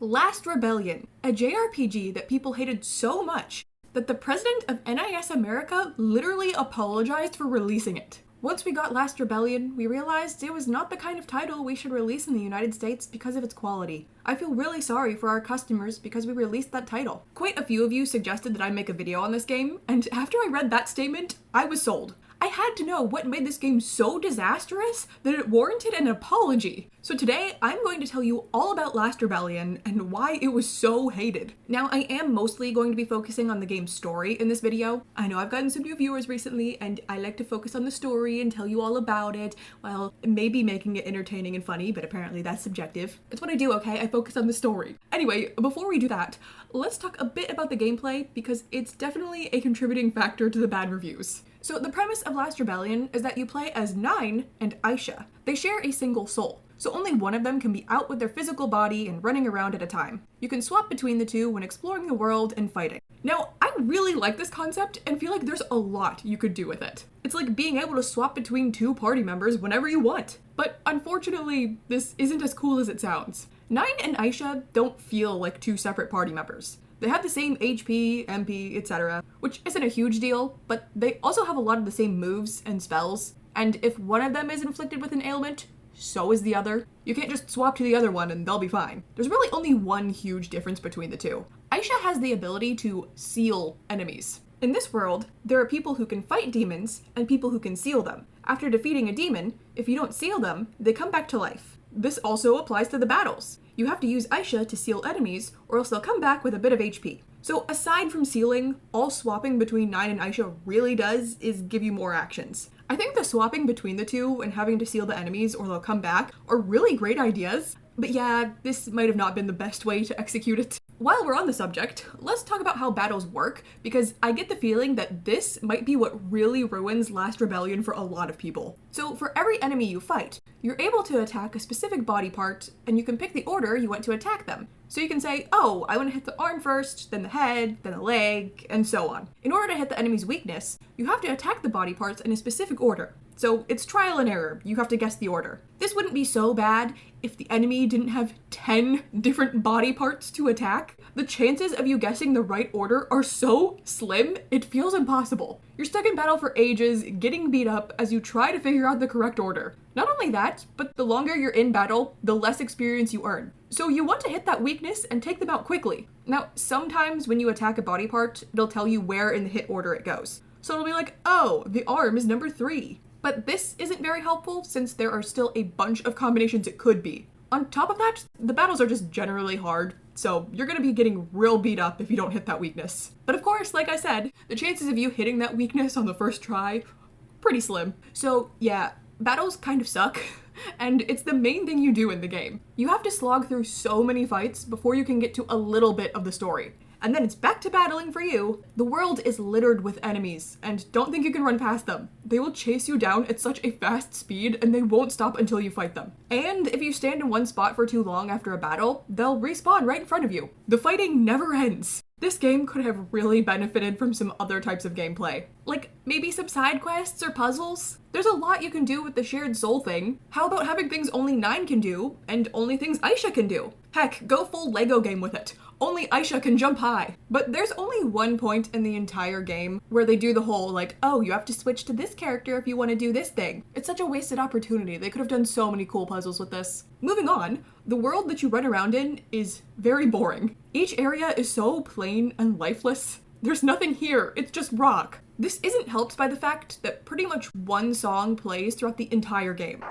Last Rebellion, a JRPG that people hated so much that the president of NIS America literally apologized for releasing it. Once we got Last Rebellion, we realized it was not the kind of title we should release in the United States because of its quality. I feel really sorry for our customers because we released that title. Quite a few of you suggested that I make a video on this game, and after I read that statement, I was sold. I had to know what made this game so disastrous that it warranted an apology. So today, I'm going to tell you all about Last Rebellion and why it was so hated. Now, I am mostly going to be focusing on the game's story in this video. I know I've gotten some new viewers recently, and I like to focus on the story and tell you all about it, while maybe making it entertaining and funny, but apparently that's subjective. It's what I do, okay? I focus on the story. Anyway, before we do that, let's talk a bit about the gameplay because it's definitely a contributing factor to the bad reviews. So the premise of Last Rebellion is that you play as Nine and Aisha. They share a single soul, so only one of them can be out with their physical body and running around at a time. You can swap between the two when exploring the world and fighting. Now, I really like this concept and feel like there's a lot you could do with it. It's like being able to swap between two party members whenever you want. But unfortunately, this isn't as cool as it sounds. Nine and Aisha don't feel like two separate party members. They have the same HP, MP, etc., which isn't a huge deal, but they also have a lot of the same moves and spells, and if one of them is inflicted with an ailment, so is the other. You can't just swap to the other one and they'll be fine. There's really only one huge difference between the two. Aisha has the ability to seal enemies. In this world, there are people who can fight demons and people who can seal them. After defeating a demon, if you don't seal them, they come back to life. This also applies to the battles. You have to use Aisha to seal enemies, or else they'll come back with a bit of HP. So aside from sealing, all swapping between Nine and Aisha really does is give you more actions. I think the swapping between the two and having to seal the enemies or they'll come back are really great ideas, but yeah, this might have not been the best way to execute it. While we're on the subject, let's talk about how battles work, because I get the feeling that this might be what really ruins Last Rebellion for a lot of people. So for every enemy you fight, you're able to attack a specific body part, and you can pick the order you want to attack them. So you can say, oh, I want to hit the arm first, then the head, then the leg, and so on. In order to hit the enemy's weakness, you have to attack the body parts in a specific order. So it's trial and error, you have to guess the order. This wouldn't be so bad if the enemy didn't have 10 different body parts to attack. The chances of you guessing the right order are so slim, it feels impossible. You're stuck in battle for ages, getting beat up as you try to figure out the correct order. Not only that, but the longer you're in battle, the less experience you earn. So you want to hit that weakness and take them out quickly. Now, sometimes when you attack a body part, it'll tell you where in the hit order it goes. So it'll be like, oh, the arm is number 3. But this isn't very helpful since there are still a bunch of combinations it could be. On top of that, the battles are just generally hard, so you're gonna be getting real beat up if you don't hit that weakness. But of course, like I said, the chances of you hitting that weakness on the first try, pretty slim. So yeah, battles kind of suck, and it's the main thing you do in the game. You have to slog through so many fights before you can get to a little bit of the story. And then it's back to battling for you. The world is littered with enemies, and don't think you can run past them. They will chase you down at such a fast speed, and they won't stop until you fight them. And if you stand in one spot for too long after a battle, they'll respawn right in front of you. The fighting never ends. This game could have really benefited from some other types of gameplay. Like, maybe some side quests or puzzles? There's a lot you can do with the shared soul thing. How about having things only Nine can do, and only things Aisha can do? Heck, go full Lego game with it. Only Aisha can jump high. But there's only one point in the entire game where they do the whole like, oh, you have to switch to this character if you want to do this thing. It's such a wasted opportunity. They could have done so many cool puzzles with this. Moving on, the world that you run around in is very boring. Each area is so plain and lifeless. There's nothing here, it's just rock. This isn't helped by the fact that pretty much one song plays throughout the entire game.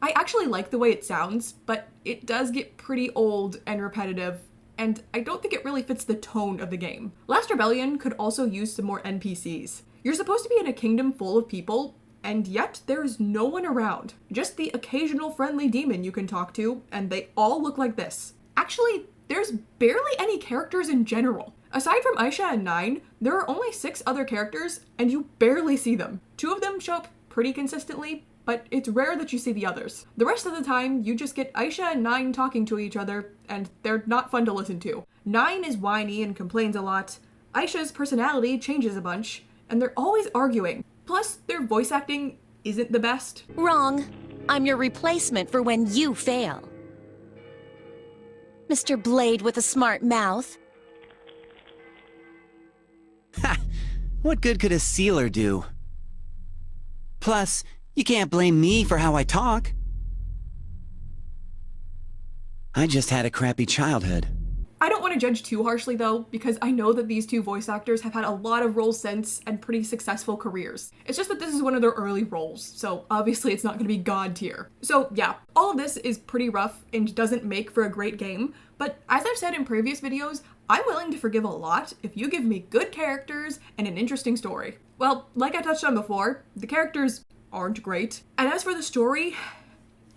I actually like the way it sounds, but it does get pretty old and repetitive, and I don't think it really fits the tone of the game. Last Rebellion could also use some more NPCs. You're supposed to be in a kingdom full of people, and yet there's no one around. Just the occasional friendly demon you can talk to, and they all look like this. Actually, there's barely any characters in general. Aside from Aisha and Nine, there are only 6 other characters, and you barely see them. 2 of them show up pretty consistently, but it's rare that you see the others. The rest of the time, you just get Aisha and Nine talking to each other, and they're not fun to listen to. Nine is whiny and complains a lot. Aisha's personality changes a bunch, and they're always arguing. Plus, their voice acting isn't the best. Wrong. I'm your replacement for when you fail. Mr. Blade with a smart mouth. Ha! What good could a sealer do? Plus, you can't blame me for how I talk. I just had a crappy childhood. I don't want to judge too harshly though, because I know that these two voice actors have had a lot of roles since and pretty successful careers. It's just that this is one of their early roles, so obviously it's not going to be god tier. So yeah, all of this is pretty rough and doesn't make for a great game, but as I've said in previous videos, I'm willing to forgive a lot if you give me good characters and an interesting story. Well, like I touched on before, the characters aren't great. And as for the story,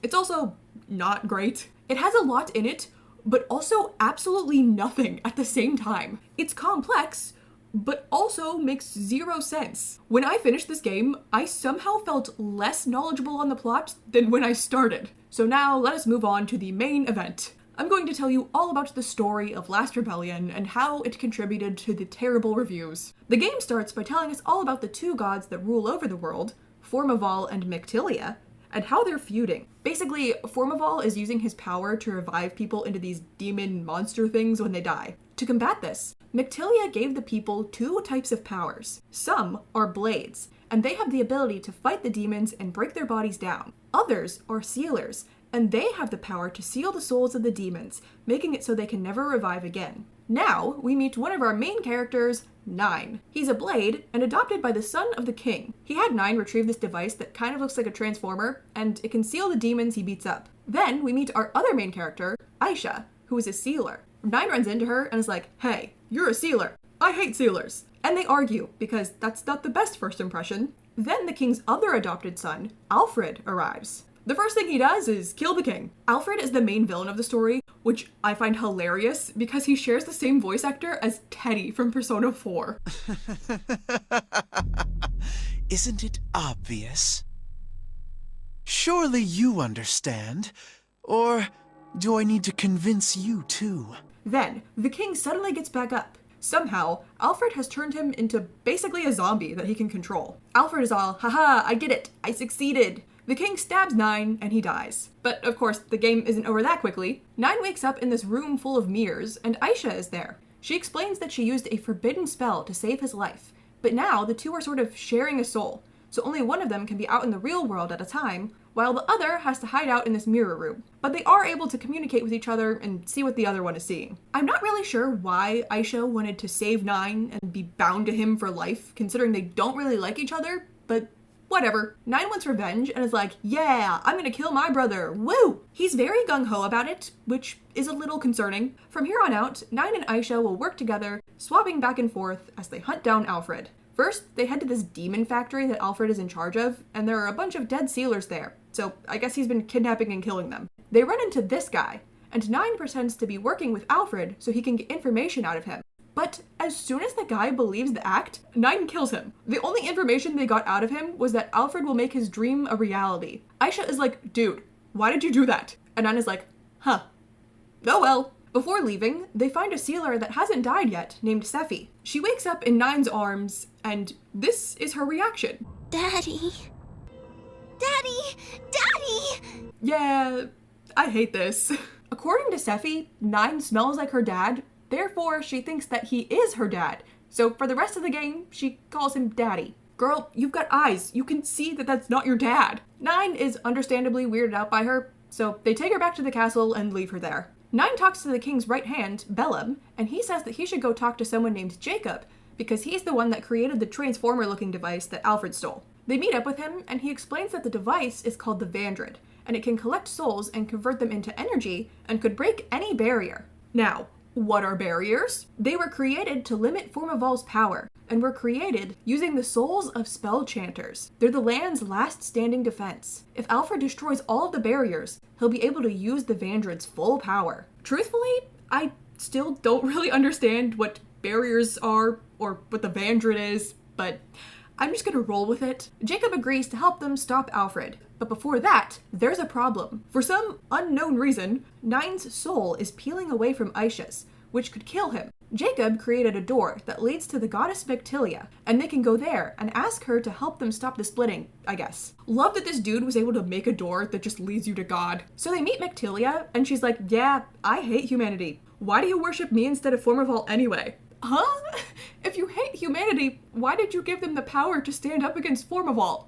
it's also not great. It has a lot in it, but also absolutely nothing at the same time. It's complex, but also makes zero sense. When I finished this game, I somehow felt less knowledgeable on the plot than when I started. So now let us move on to the main event. I'm going to tell you all about the story of Last Rebellion and how it contributed to the terrible reviews. The game starts by telling us all about the two gods that rule over the world, Formival and Mictilia, and how they're feuding. Basically, Formival is using his power to revive people into these demon monster things when they die. To combat this, Mictilia gave the people two types of powers. Some are blades, and they have the ability to fight the demons and break their bodies down. Others are sealers, and they have the power to seal the souls of the demons, making it so they can never revive again. Now, we meet one of our main characters, Nine. He's a blade, and adopted by the son of the king. He had Nine retrieve this device that kind of looks like a transformer, and it can seal the demons he beats up. Then, we meet our other main character, Aisha, who is a sealer. Nine runs into her and is like, "Hey, you're a sealer. I hate sealers." And they argue, because that's not the best first impression. Then the king's other adopted son, Alfred, arrives. The first thing he does is kill the king. Alfred is the main villain of the story, which I find hilarious because he shares the same voice actor as Teddie from Persona 4. Isn't it obvious? Surely you understand. Or do I need to convince you too? Then, the king suddenly gets back up. Somehow, Alfred has turned him into basically a zombie that he can control. Alfred is all, "Haha, I did it. I succeeded." The king stabs Nine, and he dies. But of course, the game isn't over that quickly. Nine wakes up in this room full of mirrors, and Aisha is there. She explains that she used a forbidden spell to save his life, but now the two are sort of sharing a soul, so only one of them can be out in the real world at a time, while the other has to hide out in this mirror room. But they are able to communicate with each other and see what the other one is seeing. I'm not really sure why Aisha wanted to save Nine and be bound to him for life, considering they don't really like each other, but whatever. Nine wants revenge and is like, "Yeah, I'm gonna kill my brother, woo!" He's very gung-ho about it, which is a little concerning. From here on out, Nine and Aisha will work together, swapping back and forth as they hunt down Alfred. First, they head to this demon factory that Alfred is in charge of, and there are a bunch of dead sealers there, so I guess he's been kidnapping and killing them. They run into this guy, and Nine pretends to be working with Alfred so he can get information out of him. But as soon as the guy believes the act, Nine kills him. The only information they got out of him was that Alfred will make his dream a reality. Aisha is like, "Dude, why did you do that?" And Nine is like, "Huh. Oh well." Before leaving, they find a sealer that hasn't died yet, named Sephi. She wakes up in Nine's arms, and this is her reaction. Daddy. Daddy! Daddy! Yeah, I hate this. According to Sephi, Nine smells like her dad, therefore she thinks that he is her dad. So for the rest of the game, she calls him Daddy. Girl, you've got eyes. You can see that that's not your dad. Nine is understandably weirded out by her, so they take her back to the castle and leave her there. Nine talks to the king's right hand, Bellum, and he says that he should go talk to someone named Jacob, because he's the one that created the transformer-looking device that Alfred stole. They meet up with him, and he explains that the device is called the Vandred, and it can collect souls and convert them into energy, and could break any barrier. Now, what are barriers? They were created to limit Formival's power, and were created using the souls of spell chanters. They're the land's last standing defense. If Alfred destroys all of the barriers, he'll be able to use the Vandred's full power. Truthfully, I still don't really understand what barriers are, or what the Vandred is, but I'm just gonna roll with it. Jacob agrees to help them stop Alfred. But before that, there's a problem. For some unknown reason, Nine's soul is peeling away from Aisha's, which could kill him. Jacob created a door that leads to the goddess Mictilia, and they can go there and ask her to help them stop the splitting, I guess. Love that this dude was able to make a door that just leads you to God. So they meet Mictilia, and she's like, yeah, I hate humanity. Why do you worship me instead of Formival anyway? Huh? If you hate humanity, why did you give them the power to stand up against Formival?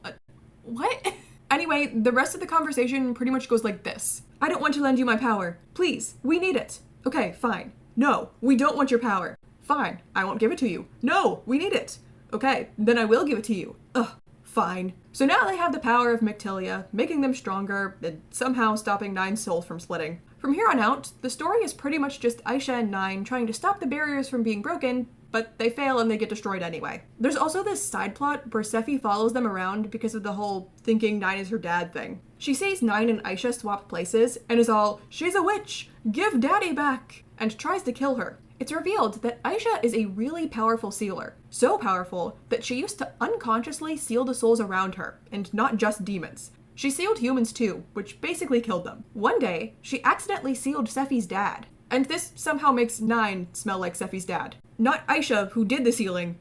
What? Anyway, the rest of the conversation pretty much goes like this. I don't want to lend you my power. Please, we need it. Okay, fine. No, we don't want your power. Fine, I won't give it to you. No, we need it. Okay, then I will give it to you. Ugh, fine. So now they have the power of Mictilia, making them stronger, and somehow stopping Nine's soul from splitting. From here on out, the story is pretty much just Aisha and Nine trying to stop the barriers from being broken, but they fail and they get destroyed anyway. There's also this side plot where Sephi follows them around because of the whole thinking Nine is her dad thing. She sees Nine and Aisha swap places and is all, she's a witch, give daddy back, and tries to kill her. It's revealed that Aisha is a really powerful sealer. So powerful that she used to unconsciously seal the souls around her, and not just demons. She sealed humans too, which basically killed them. One day, she accidentally sealed Sephi's dad, and this somehow makes Nine smell like Sephi's dad. Not Aisha, who did the sealing,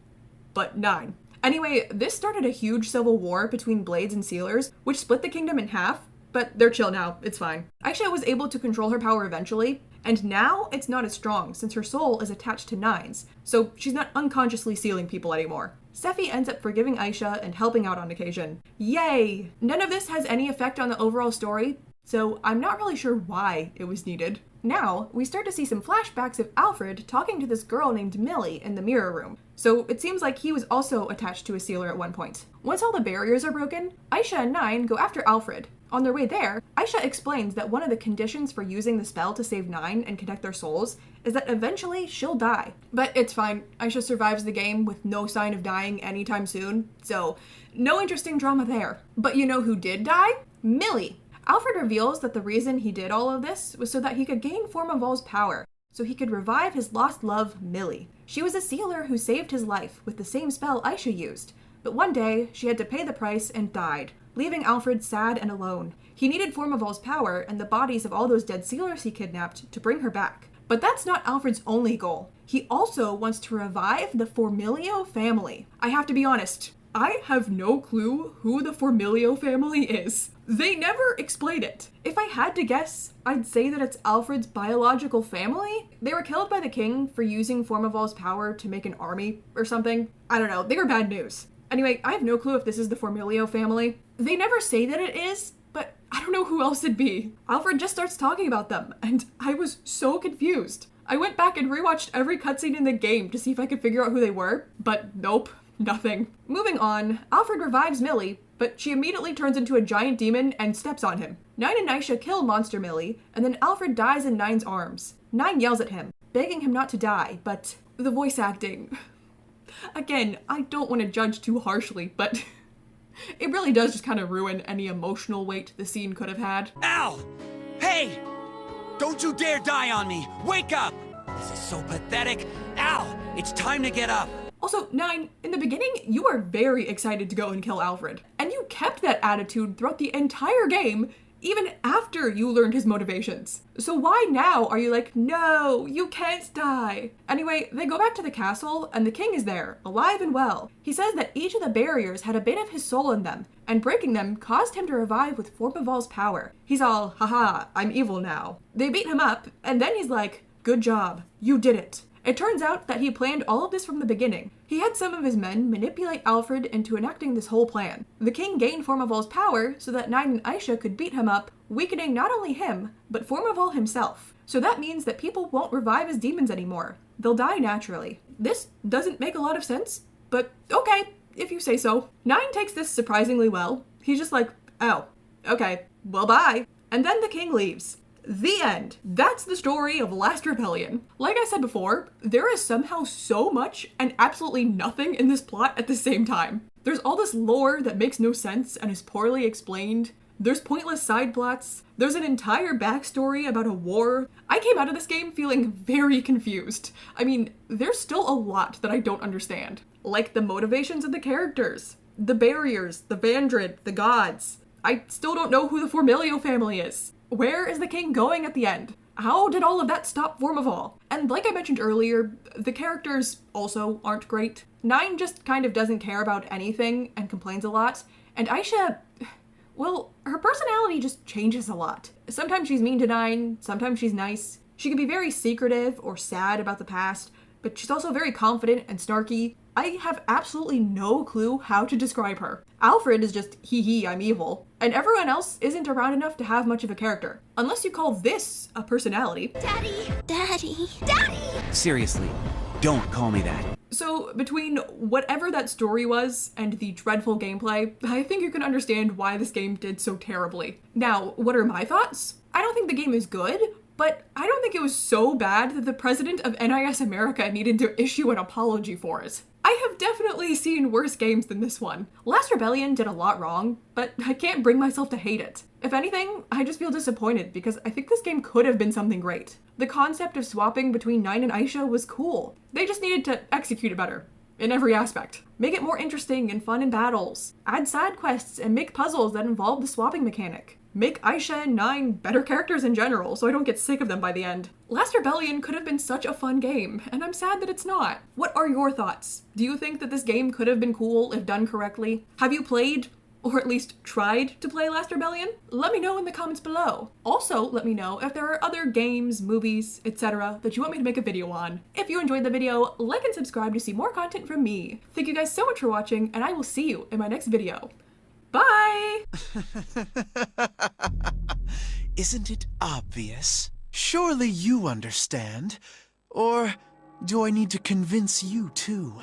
but Nine. Anyway, this started a huge civil war between Blades and Sealers, which split the kingdom in half, but they're chill now, it's fine. Aisha was able to control her power eventually, and now it's not as strong since her soul is attached to Nine's, so she's not unconsciously sealing people anymore. Sephi ends up forgiving Aisha and helping out on occasion. Yay! None of this has any effect on the overall story, so I'm not really sure why it was needed. Now, we start to see some flashbacks of Alfred talking to this girl named Millie in the mirror room, so it seems like he was also attached to a sealer at one point. Once all the barriers are broken, Aisha and Nine go after Alfred. On their way there, Aisha explains that one of the conditions for using the spell to save Nine and connect their souls is that eventually she'll die. But it's fine, Aisha survives the game with no sign of dying anytime soon, so no interesting drama there. But you know who did die? Millie! Alfred reveals that the reason he did all of this was so that he could gain Formival's power, so he could revive his lost love, Millie. She was a sealer who saved his life with the same spell Aisha used, but one day she had to pay the price and died, leaving Alfred sad and alone. He needed Formival's power and the bodies of all those dead sealers he kidnapped to bring her back. But that's not Alfred's only goal. He also wants to revive the Formilio family. I have to be honest, I have no clue who the Formilio family is. They never explain it. If I had to guess, I'd say that it's Alfred's biological family. They were killed by the king for using Formival's power to make an army or something. I don't know, they were bad news. Anyway, I have no clue if this is the Formilio family. They never say that it is, but I don't know who else it'd be. Alfred just starts talking about them, and I was so confused. I went back and rewatched every cutscene in the game to see if I could figure out who they were, but nope, nothing. Moving on, Alfred revives Millie, but she immediately turns into a giant demon and steps on him. Nine and Aisha kill Monster Millie, and then Alfred dies in Nine's arms. Nine yells at him, begging him not to die, but the voice acting... Again, I don't want to judge too harshly, but it really does just kind of ruin any emotional weight the scene could have had. Al! Hey! Don't you dare die on me! Wake up! This is so pathetic. Al! It's time to get up! Also, Nine, in the beginning, you were very excited to go and kill Alfred. And you kept that attitude throughout the entire game, even after you learned his motivations. So why now are you like, no, you can't die? Anyway, they go back to the castle, and the king is there, alive and well. He says that each of the barriers had a bit of his soul in them, and breaking them caused him to revive with Formival's power. He's all, haha, I'm evil now. They beat him up, and then he's like, good job, you did it. It turns out that he planned all of this from the beginning. He had some of his men manipulate Alfred into enacting this whole plan. The king gained Formival's power so that Nine and Aisha could beat him up, weakening not only him, but Formival himself. So that means that people won't revive as demons anymore. They'll die naturally. This doesn't make a lot of sense, but okay, if you say so. Nine takes this surprisingly well. He's just like, oh, okay, well bye. And then the king leaves. The end. That's the story of Last Rebellion. Like I said before, there is somehow so much and absolutely nothing in this plot at the same time. There's all this lore that makes no sense and is poorly explained. There's pointless side plots. There's an entire backstory about a war. I came out of this game feeling very confused. I mean, there's still a lot that I don't understand. Like the motivations of the characters, the barriers, the Vandred, the gods. I still don't know who the Formilio family is. Where is the king going at the end? How did all of that stop Formavall? And like I mentioned earlier, the characters also aren't great. 9 just kind of doesn't care about anything and complains a lot, and Aisha, well, her personality just changes a lot. Sometimes she's mean to 9, sometimes she's nice. She can be very secretive or sad about the past, but she's also very confident and snarky. I have absolutely no clue how to describe her. Alfred is just hee hee, I'm evil, and everyone else isn't around enough to have much of a character. Unless you call this a personality. Daddy! Daddy! Daddy! Seriously, don't call me that. So between whatever that story was and the dreadful gameplay, I think you can understand why this game did so terribly. Now, what are my thoughts? I don't think the game is good, but I don't think it was so bad that the president of NIS America needed to issue an apology for it. I have definitely seen worse games than this one. Last Rebellion did a lot wrong, but I can't bring myself to hate it. If anything, I just feel disappointed because I think this game could have been something great. The concept of swapping between 9 and Aisha was cool. They just needed to execute it better. In every aspect. Make it more interesting and fun in battles. Add side quests and make puzzles that involve the swapping mechanic. Make Aisha and 9 better characters in general so I don't get sick of them by the end. Last Rebellion could have been such a fun game, and I'm sad that it's not. What are your thoughts? Do you think that this game could have been cool if done correctly? Have you played, or at least tried to play Last Rebellion? Let me know in the comments below. Also, let me know if there are other games, movies, etc. that you want me to make a video on. If you enjoyed the video, like and subscribe to see more content from me. Thank you guys so much for watching, and I will see you in my next video. Bye! Isn't it obvious? Surely you understand. Or do I need to convince you too?